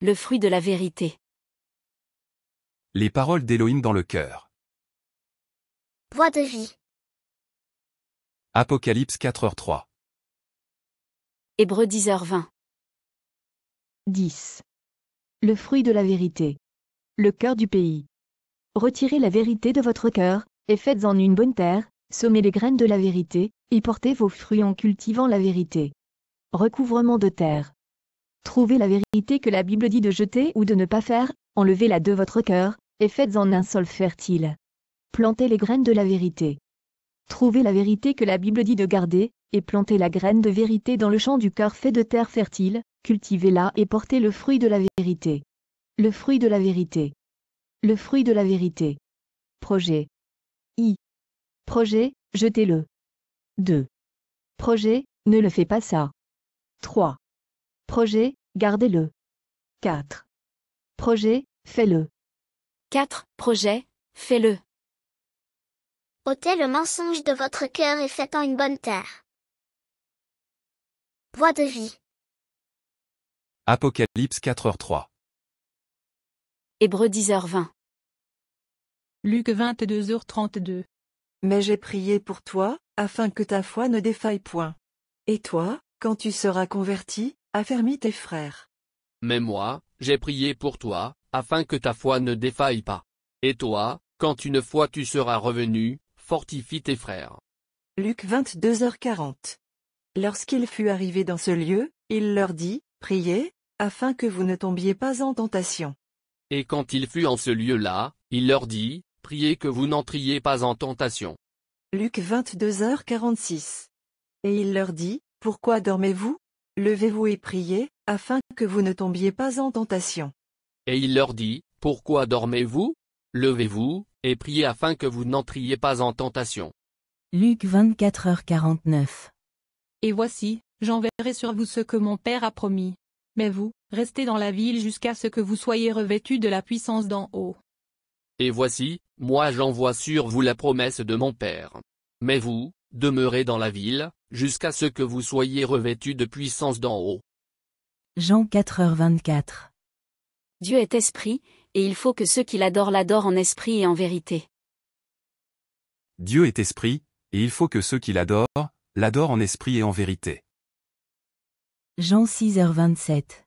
Le fruit de la vérité. Les paroles d'Élohim dans le cœur. Voix de vie. Apocalypse 4h3. Hébreux 10h20. 10. Le fruit de la vérité. Le cœur du pays. Retirez la vérité de votre cœur, et faites-en une bonne terre, semez les graines de la vérité, y portez vos fruits en cultivant la vérité. Recouvrement de terre. Trouvez la vérité que la Bible dit de jeter ou de ne pas faire, enlevez-la de votre cœur, et faites-en un sol fertile. Plantez les graines de la vérité. Trouvez la vérité que la Bible dit de garder, et plantez la graine de vérité dans le champ du cœur fait de terre fertile, cultivez-la et portez le fruit de la vérité. Le fruit de la vérité. Le fruit de la vérité. Projet. Projet, jetez-le. 2. Projet, ne le fais pas ça. 3. Projet, gardez-le. 4. Projet, fais-le. 4. Projet, fais-le. Ôtez le mensonge de votre cœur et faites-en une bonne terre. Voix de vie. Apocalypse 4h3. Hébreux 10h20. Luc 22h32. Mais j'ai prié pour toi, afin que ta foi ne défaille point. Et toi, quand tu seras converti, affermis tes frères. Mais moi, j'ai prié pour toi, afin que ta foi ne défaille pas. Et toi, quand une fois tu seras revenu, fortifie tes frères. Luc 22h40. Lorsqu'il fut arrivé dans ce lieu, il leur dit, priez, afin que vous ne tombiez pas en tentation. Et quand il fut en ce lieu-là, il leur dit, priez que vous n'entriez pas en tentation. Luc 22h46. Et il leur dit, pourquoi dormez-vous? Levez-vous et priez, afin que vous ne tombiez pas en tentation. Et il leur dit, pourquoi dormez-vous? Levez-vous, et priez afin que vous n'entriez pas en tentation. Luc 24h49. Et voici, j'enverrai sur vous ce que mon Père a promis. Mais vous, restez dans la ville jusqu'à ce que vous soyez revêtus de la puissance d'en haut. Et voici, moi j'envoie sur vous la promesse de mon Père. Mais vous, demeurez dans la ville, jusqu'à ce que vous soyez revêtus de puissance d'en haut. Jean 4h24. Dieu est esprit, et il faut que ceux qui l'adorent l'adorent en esprit et en vérité. Dieu est esprit, et il faut que ceux qui l'adorent en esprit et en vérité. Jean 6h27.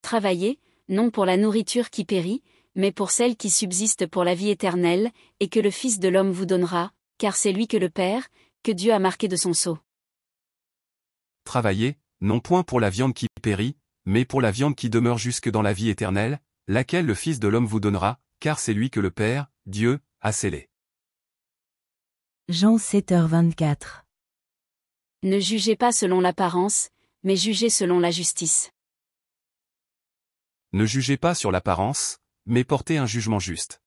Travaillez, non pour la nourriture qui périt, mais pour celle qui subsiste pour la vie éternelle, et que le Fils de l'homme vous donnera, car c'est lui que le Père, que Dieu a marqué de son sceau. Travaillez, non point pour la viande qui périt, mais pour la viande qui demeure jusque dans la vie éternelle, laquelle le Fils de l'homme vous donnera, car c'est lui que le Père, Dieu, a scellé. Jean 7h24. Ne jugez pas selon l'apparence, mais jugez selon la justice. Ne jugez pas sur l'apparence, mais portez un jugement juste.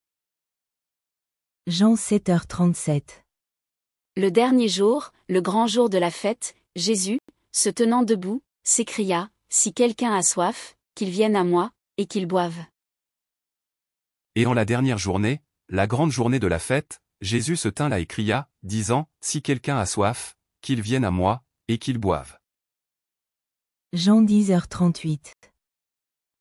Jean 7h37. Le dernier jour, le grand jour de la fête, Jésus, se tenant debout, s'écria, si quelqu'un a soif, qu'il vienne à moi, et qu'il boive. Et en la dernière journée, la grande journée de la fête, Jésus se tint là et cria, disant, si quelqu'un a soif, qu'il vienne à moi, et qu'il boive. Jean 10h38.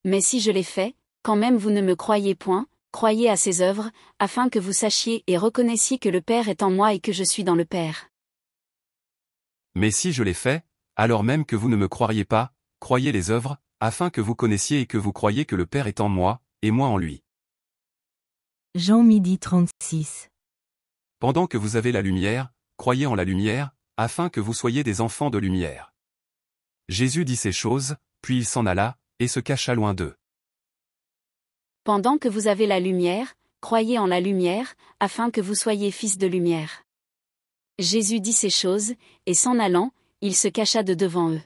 Mais si je l'ai fait, quand même vous ne me croyez point, croyez à ses œuvres, afin que vous sachiez et reconnaissiez que le Père est en moi et que je suis dans le Père. Mais si je l'ai fait, alors même que vous ne me croiriez pas, croyez les œuvres, afin que vous connaissiez et que vous croyiez que le Père est en moi, et moi en lui. Jean 12h36. Pendant que vous avez la lumière, croyez en la lumière, afin que vous soyez des enfants de lumière. Jésus dit ces choses, puis il s'en alla, et se cacha loin d'eux. Pendant que vous avez la lumière, croyez en la lumière, afin que vous soyez fils de lumière. Jésus dit ces choses, et s'en allant, il se cacha de devant eux.